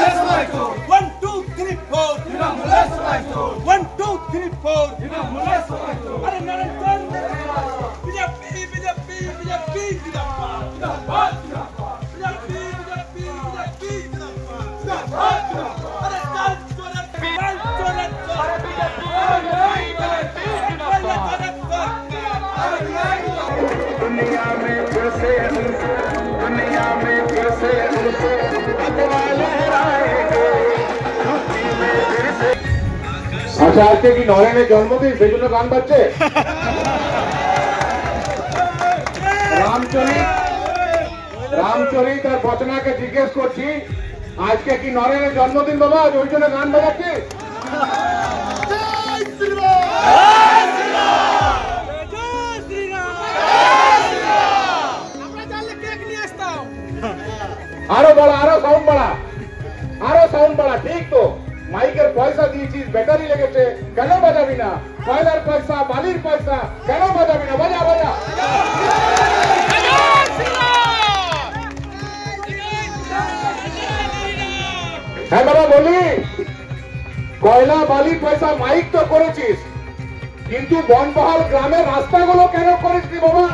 1 2 3 4 1 2 3 4 अरे Narendra BJP BJP BJP जिंदाबाद BJP BJP BJP जिंदाबाद अरे चल दुनिया में फिर से अतवा लहराएंगे। আচ্ছা আজকে কি নরেনের জন্মদিন সেই জন্য গান বাজছে? রামচরিত আর বচনাকে জিজ্ঞেস করছি আজকে কি নরেনের জন্মদিন বাবা ওই জন্য গান বাজাচ্ছি? আরো বড়া আরো সাউন্ড বাড়া ঠিক তো মাইকের পয়সা দিয়েছিস ব্যাটারি লেগেছে কেন বাজাবি না কয়লার পয়সা বালির পয়সা কেন বাজাবি না বাজা বাজা হ্যাঁ বাবা বলি কয়লা বালির পয়সা মাইক তো করেছিস কিন্তু বনবহাল গ্রামের রাস্তাগুলো কেন করিসনি বাবা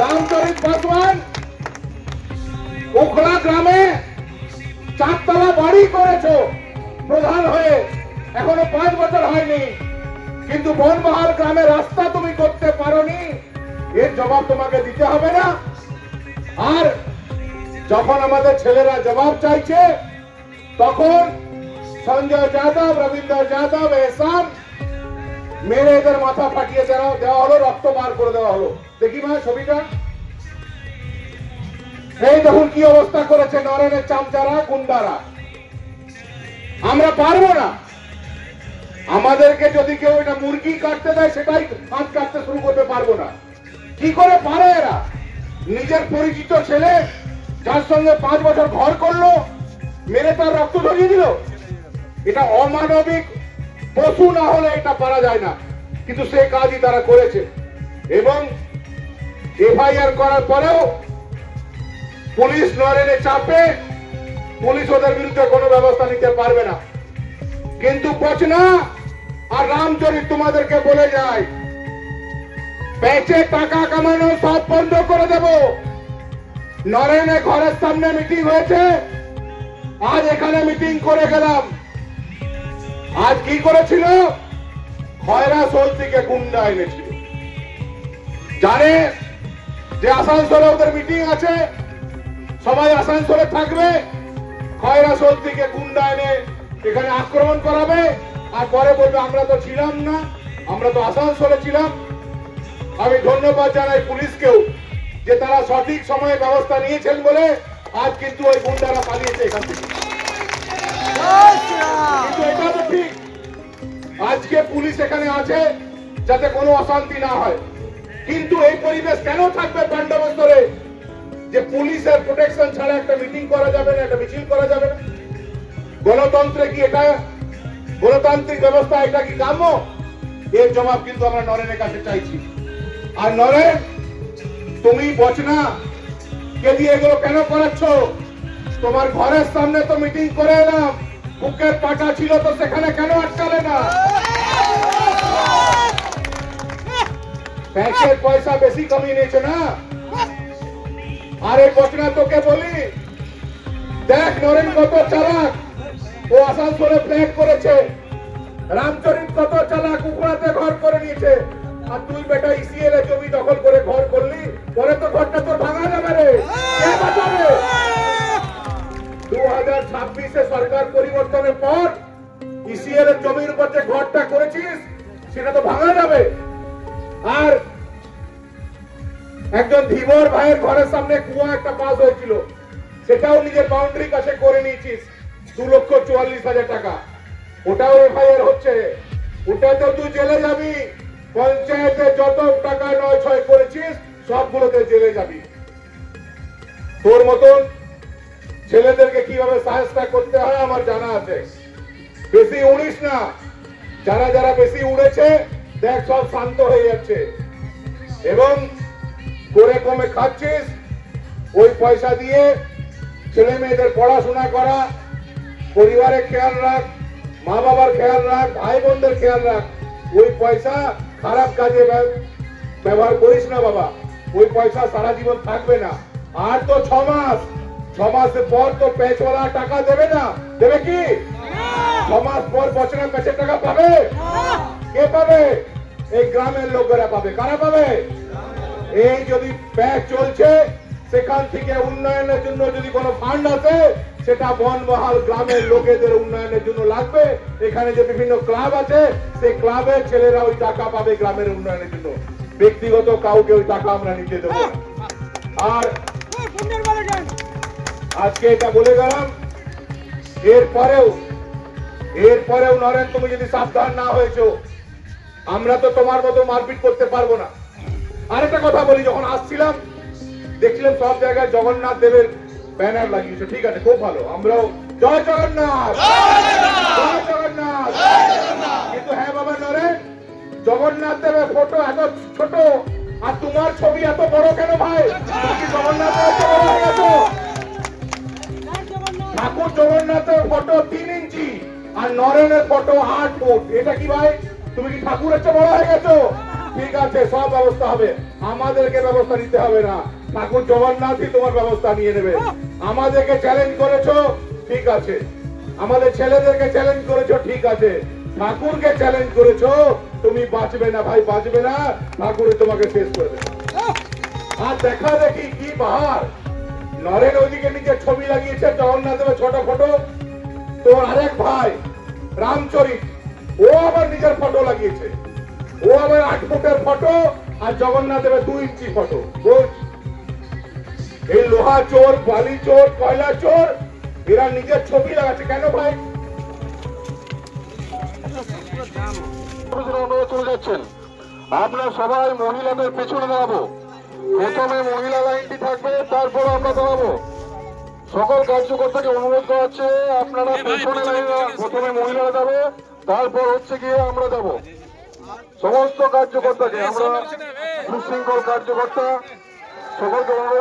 রামচরিত পাসওয়ান ওখলা গ্রামে 4 তলা বাড়ি করেছো প্রধান হয়ে এখনো 5 বছর হয়নি কিন্তু বনবহাল গ্রামে রাস্তা তুমি করতে পারোনি এর জবাব তোমাকে দিতে হবে না আর যখন আমাদের ছেলেরা জবাব চাইছে তখন সঞ্জয় যাদব রবীন্দ্র যাদব এহসান মেরে এদের মাথা ফাটিয়ে দেওয়া হলো রক্ত বার করে দেওয়া হলো দেখি মা ছবিটা এই দেখুন কি অবস্থা করেছে নরেনের চামচারা গুন্ডারা আমরা পারবো না আমাদেরকে যদি কেউ এটা মুরগি কাটতে দেয় সেটাই হাত কাটতে শুরু করতে পারবো না কি করে পারে এরা নিজের পরিচিত ছেলে যার সঙ্গে 5 বছর ঘর করলো মেরে তার রক্ত ঝরিয়ে দিল এটা অমানবিক পশু না হলে এটা পারা যায় না কিন্তু সেই কাজই তারা করেছে এবং এফআইআর করার পরেও পুলিশ নরেনে চাপে পুলিশ ওদের বিরুদ্ধে কোনো ব্যবস্থা নিতে পারবে না কিন্তু বচনা আর রামচরিত তোমাদেরকে বলে যায় পেঁচে টাকা কামানো সব বন্ধ করে দেব নরেনে ঘরের সামনে মিটিং হয়েছে আজ এখানে মিটিং করে গেলাম আজ কি করেছিল খয়রাসোল থেকে গুন্ডা এনেছিল জানে যে আসানসোলে ওদের মিটিং আছে সবাই আসানসোলে থাকবে খয়রাসোল থেকে গুন্ডা এনে এখানে আক্রমণ করাবে আর পরে বলবে আমরা তো ছিলাম না আমরা তো আসানসোলে ছিলাম আমি ধন্যবাদ জানাই পুলিশকেও যে তারা সঠিক সময়ে ব্যবস্থা নিয়েছেন বলে আজ কিন্তু ওই গুন্ডারা পালিয়েছে এখান থেকে কিন্তু এটা তো ঠিক আজকে পুলিশ এখানে আছে যাতে কোনো অশান্তি না হয় কিন্তু এই পরিবেশ কেন থাকবে পাণ্ডবস্তরে যে পুলিশের প্রোটেকশন ছাড়া একটা মিটিং করা যাবে না একটা মিছিল করা যাবে না গণতন্ত্রে কি এটা গণতান্ত্রিক ব্যবস্থা এটা কি কাম্য এর জবাব কিন্তু আমরা নরেনের কাছে চাইছি আর নরেন তুমি বচনা কে দিয়ে এগুলো কেন করাচ্ছ তোমার ঘরের সামনে তো মিটিং করে এলাম বুকের পাটা ছিল তো সেখানে কেন আটকালে না ব্যাংকের পয়সা বেশি কমিয়ে নিয়েছে না আর এই বচনা তোকে বলি দেখ নরেন কত চালাক ও আসানসোলে ফ্ল্যাট করেছে রামচরিত কত চালাক উখড়াতে ঘর করে নিয়েছে আর তুই বেটা ইসিএল এ জমি দখল করে ঘর করলি পরে তো ঘরটা তোর ভাঙা যাবে রে কে বাঁচাবে 2026 এ সরকার পরিবর্তনের পর ইসিএল এর জমির উপর যে ঘরটা করেছিস সেটা তো ভাঙা যাবে আর একজন ধীবর ভাইয়ের ঘরের সামনে কুয়া একটা পাস হয়েছিল সেটাও নিজের বাউন্ডারি কাছে করে নিয়েছিস 2,44,000 টাকা ওটাও এফআইআর হচ্ছে ওটাতেও তুই জেলে যাবি পঞ্চায়েতে যত টাকা নয় ছয় করেছিস সবগুলোতে জেলে যাবি তোর মতন ছেলেদেরকে কিভাবে সাহায্য করতে হয় আমার জানা আছে বেশি উড়িস না যারা যারা বেশি উড়েছে দেখ সব শান্ত হয়ে যাচ্ছে এবং করে কমে খাচ্ছিস ওই পয়সা দিয়ে ছেলে মেয়েদের পড়াশোনা করা, পরিবারের খেয়াল রাখ, মা বাবার খেয়াল রাখ, ভাই বোনদের খেয়াল রাখ। ওই পয়সা খারাপ কাজে ব্যবহার করিস না বাবা। ওই পয়সা সারা জীবন থাকবে না। আর তো 6 মাস, 6 মাসের পর তো পেঁচওয়ালা টাকা দেবে না, দেবে কি? 6 মাস পর বছরে পেঁচের টাকা পাবে? কে পাবে? এই গ্রামের লোকেরা পাবে। কারা পাবে? এই যদি প্যাচ চলছে, সেখান থেকে উন্নয়নের জন্য যদি কোনো ফান্ড আছে, সেটা বনবহাল গ্রামের লোকেদের উন্নয়নের জন্য লাগবে। এখানে যে বিভিন্ন ক্লাব আছে, সেই ক্লাবের ছেলেরা ওই টাকা পাবে গ্রামের উন্নয়নের জন্য। ব্যক্তিগত কাউকে ওই টাকা আমরা নিতে দেবো না। আর আজকে এটা বলে গেলাম, এরপরেও নরেন, তুমি যদি সাবধান না হয়েছো, আমরা তো তোমার মতো মারপিট করতে পারবো না। আরেকটা কথা বলি, যখন আসছিলাম দেখছিলাম সব জায়গায় জগন্নাথ দেবের ব্যানার লাগিয়েছে, ঠিক আছে, খুব ভালো, আমরাও জয় জগন্নাথ, জয় জগন্নাথ। কিন্তু হ্যাঁ বাবা নরেন, জগন্নাথ দেবের ফটো এত ছোট আর তোমার ছবি এত বড় কেন ভাই? জগন্নাথ হয়ে গেছো। ঠাকুর জগন্নাথের ফটো 3 ইঞ্চি আর নরেনের ফটো 8 ফুট। এটা কি ভাই? তুমি কি ঠাকুরের চেয়ে বড় হয়ে গেছো? ঠিক আছে, সব ব্যবস্থা হবে, আমাদেরকে ব্যবস্থা নিতে হবে না, ঠাকুর জগন্নাথই তোমার ব্যবস্থা নিয়ে নেবে। আমাদেরকে চ্যালেঞ্জ করেছো, ঠিক আছে, আমাদের ছেলেদেরকে চ্যালেঞ্জ করেছো, ঠিক আছে, ঠাকুরকে চ্যালেঞ্জ করেছো, তুমি বাঁচবে না ভাই, বাঁচবে না, ঠাকুর তোমাকে শেষ করে দেবে। আর দেখা দেখি কি বাহার, নরেন ওইদিকে নিজের ছবি লাগিয়েছে, জগন্নাথ দেবের ছোট ফটো, তোর আরেক ভাই রামচরিত, ও আবার নিজের ফটো লাগিয়েছে, ও আবার 8 ফুটের ফটো আর জগন্নাথ দেবের 2 ইঞ্চি ফটো। এই লোহা চোর, বালি চোর, কয়লা চোর, এরা নিজের ছবি লাগাচ্ছে কেন ভাই? চলে যাচ্ছেন, আপনার সবাই মহিলাদের পেছনে দাঁড়াবো। প্রথমে মহিলা লাইনটি থাকবে, তারপর আমরা দাঁড়াবো। সকল কার্যকর্তাকে অনুরোধ করা হচ্ছে, আপনারা পেছনে লাইনে, প্রথমে মহিলারা যাবে, তারপর হচ্ছে গিয়ে আমরা যাব। সমস্ত কার্যকর্তাকে, আমরা সুশৃঙ্খল কার্যকর্তা, সকলকে অনুরোধ